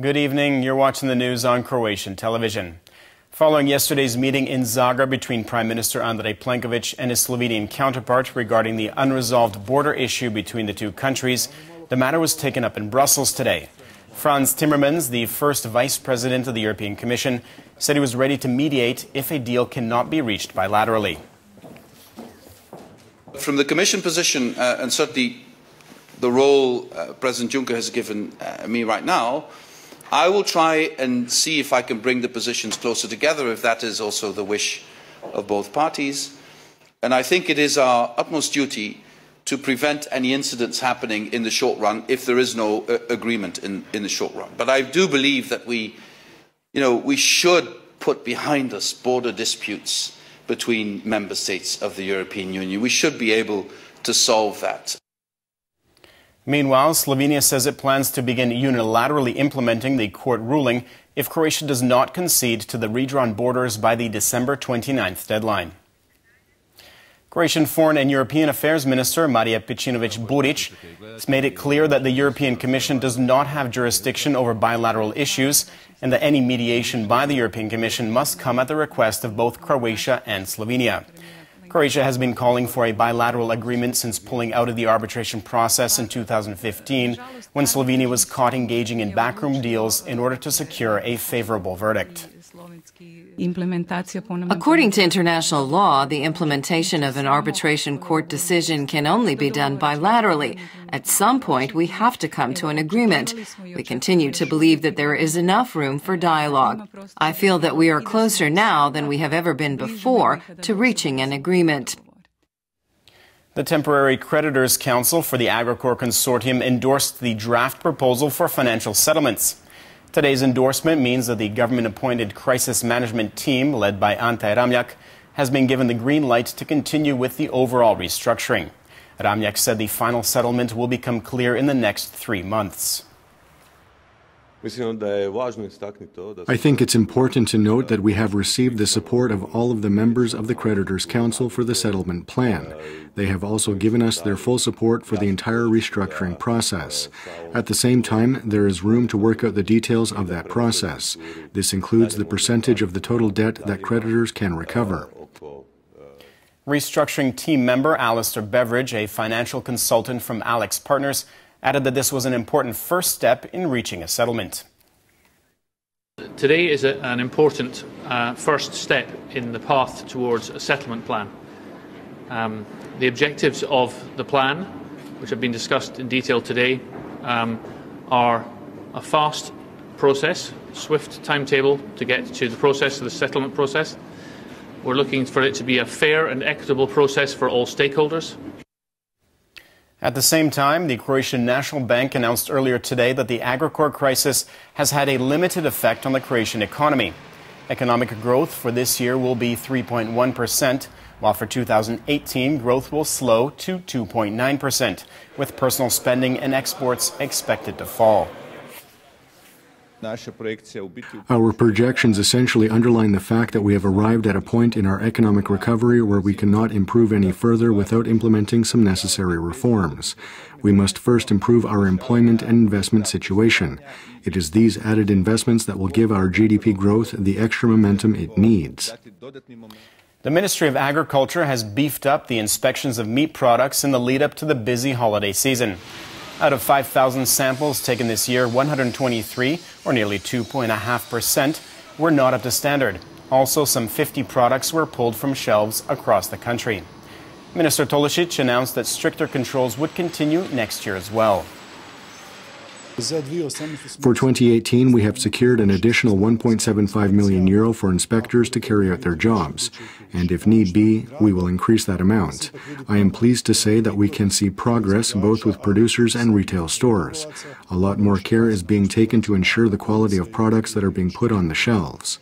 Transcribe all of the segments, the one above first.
Good evening. You're watching the news on Croatian television. Following yesterday's meeting in Zagreb between Prime Minister Andrej Plenković and his Slovenian counterpart regarding the unresolved border issue between the two countries, the matter was taken up in Brussels today. Frans Timmermans, the first Vice President of the European Commission, said he was ready to mediate if a deal cannot be reached bilaterally. From the Commission position, and certainly the role President Juncker has given me right now, I will try and see if I can bring the positions closer together, if that is also the wish of both parties. And I think it is our utmost duty to prevent any incidents happening in the short run if there is no agreement in the short run. But I do believe that we should put behind us border disputes between member states of the European Union. We should be able to solve that. Meanwhile, Slovenia says it plans to begin unilaterally implementing the court ruling if Croatia does not concede to the redrawn borders by the December 29th deadline. Croatian Foreign and European Affairs Minister Marija Pejčinović-Burić has made it clear that the European Commission does not have jurisdiction over bilateral issues and that any mediation by the European Commission must come at the request of both Croatia and Slovenia. Croatia has been calling for a bilateral agreement since pulling out of the arbitration process in 2015, when Slovenia was caught engaging in backroom deals in order to secure a favorable verdict. According to international law, the implementation of an arbitration court decision can only be done bilaterally. At some point, we have to come to an agreement. We continue to believe that there is enough room for dialogue. I feel that we are closer now than we have ever been before to reaching an agreement. The Temporary Creditors Council for the Agrokor Consortium endorsed the draft proposal for financial settlements. Today's endorsement means that the government-appointed crisis management team, led by Ante Ramljak, has been given the green light to continue with the overall restructuring. Ramljak said the final settlement will become clear in the next 3 months. I think it's important to note that we have received the support of all of the members of the Creditors Council for the settlement plan. They have also given us their full support for the entire restructuring process. At the same time, there is room to work out the details of that process. This includes the percentage of the total debt that creditors can recover. Restructuring team member Alistair Beveridge, a financial consultant from Alex Partners, added that this was an important first step in reaching a settlement. Today is an important first step in the path towards a settlement plan. The objectives of the plan, which have been discussed in detail today, are a fast process, swift timetable to get to the process of the settlement process. We're looking for it to be a fair and equitable process for all stakeholders. At the same time, the Croatian National Bank announced earlier today that the Agrokor crisis has had a limited effect on the Croatian economy. Economic growth for this year will be 3.1%, while for 2018 growth will slow to 2.9%, with personal spending and exports expected to fall. Our projections essentially underline the fact that we have arrived at a point in our economic recovery where we cannot improve any further without implementing some necessary reforms. We must first improve our employment and investment situation. It is these added investments that will give our GDP growth the extra momentum it needs. The Ministry of Agriculture has beefed up the inspections of meat products in the lead-up to the busy holiday season. Out of 5,000 samples taken this year, 123, or nearly 2.5%, were not up to standard. Also, some 50 products were pulled from shelves across the country. Minister Tolušić announced that stricter controls would continue next year as well. For 2018, we have secured an additional €1.75 million for inspectors to carry out their jobs, and if need be, we will increase that amount. I am pleased to say that we can see progress both with producers and retail stores. A lot more care is being taken to ensure the quality of products that are being put on the shelves.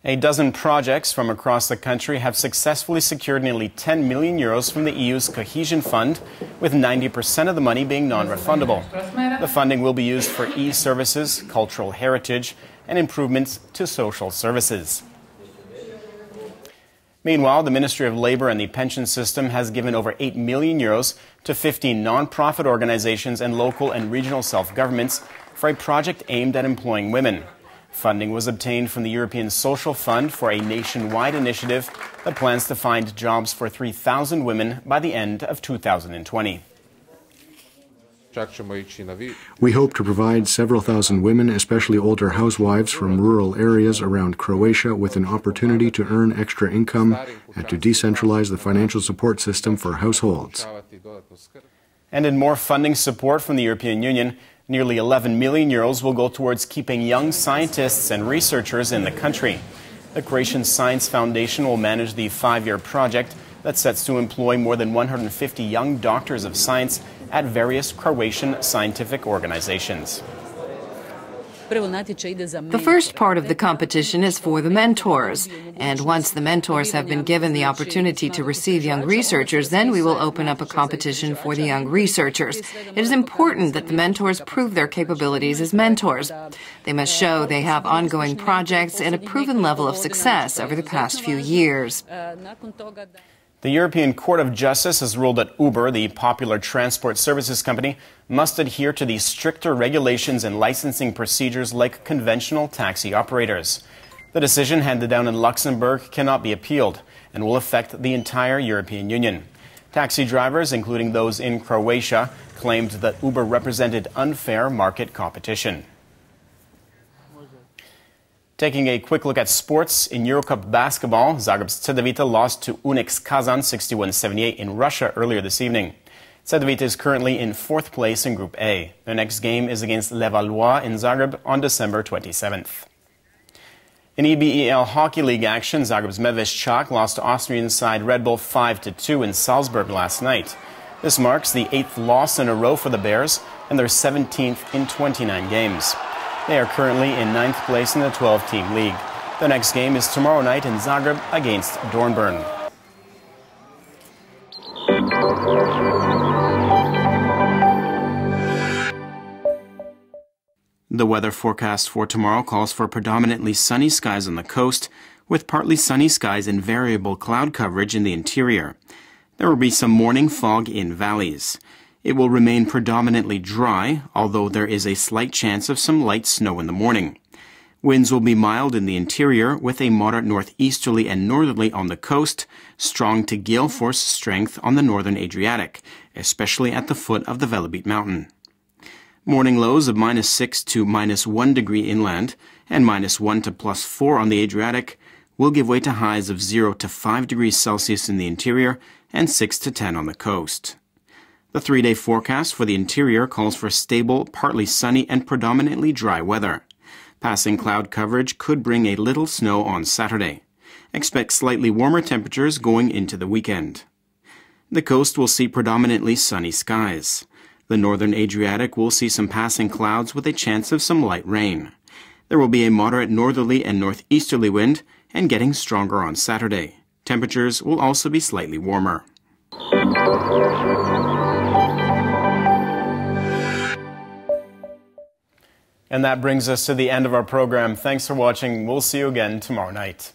A dozen projects from across the country have successfully secured nearly €10 million from the EU's Cohesion Fund, with 90% of the money being non-refundable. The funding will be used for e-services, cultural heritage, and improvements to social services. Meanwhile, the Ministry of Labour and the Pension System has given over €8 million to 15 non-profit organizations and local and regional self-governments for a project aimed at employing women. Funding was obtained from the European Social Fund for a nationwide initiative that plans to find jobs for 3,000 women by the end of 2020. We hope to provide several thousand women, especially older housewives from rural areas around Croatia, with an opportunity to earn extra income and to decentralize the financial support system for households. And in more funding support from the European Union, nearly 11 million euros will go towards keeping young scientists and researchers in the country. The Croatian Science Foundation will manage the 5-year project that sets to employ more than 150 young doctors of science at various Croatian scientific organizations. The first part of the competition is for the mentors, and once the mentors have been given the opportunity to receive young researchers, then we will open up a competition for the young researchers. It is important that the mentors prove their capabilities as mentors. They must show they have ongoing projects and a proven level of success over the past few years. The European Court of Justice has ruled that Uber, the popular transport services company, must adhere to the stricter regulations and licensing procedures like conventional taxi operators. The decision handed down in Luxembourg cannot be appealed and will affect the entire European Union. Taxi drivers, including those in Croatia, claimed that Uber represented unfair market competition. Taking a quick look at sports, in Eurocup basketball, Zagreb's Cedevita lost to Unex Kazan 61-78 in Russia earlier this evening. Cedevita is currently in 4th place in Group A. Their next game is against Levallois in Zagreb on December 27th. In EBEL Hockey League action, Zagreb's Medveščak lost to Austrian side Red Bull 5-2 in Salzburg last night. This marks the 8th loss in a row for the Bears and their 17th in 29 games. They are currently in 9th place in the 12-team league. The next game is tomorrow night in Zagreb against Dornbirn. The weather forecast for tomorrow calls for predominantly sunny skies on the coast, with partly sunny skies and variable cloud coverage in the interior. There will be some morning fog in valleys. It will remain predominantly dry, although there is a slight chance of some light snow in the morning. Winds will be mild in the interior, with a moderate northeasterly and northerly on the coast, strong to gale force strength on the northern Adriatic, especially at the foot of the Velebit mountain. Morning lows of -6 to -1 degree inland and -1 to +4 on the Adriatic will give way to highs of 0 to 5 degrees Celsius in the interior and 6 to 10 on the coast. The 3-day forecast for the interior calls for stable, partly sunny and predominantly dry weather. Passing cloud coverage could bring a little snow on Saturday. Expect slightly warmer temperatures going into the weekend. The coast will see predominantly sunny skies. The northern Adriatic will see some passing clouds with a chance of some light rain. There will be a moderate northerly and northeasterly wind and getting stronger on Saturday. Temperatures will also be slightly warmer. And that brings us to the end of our program. Thanks for watching. We'll see you again tomorrow night.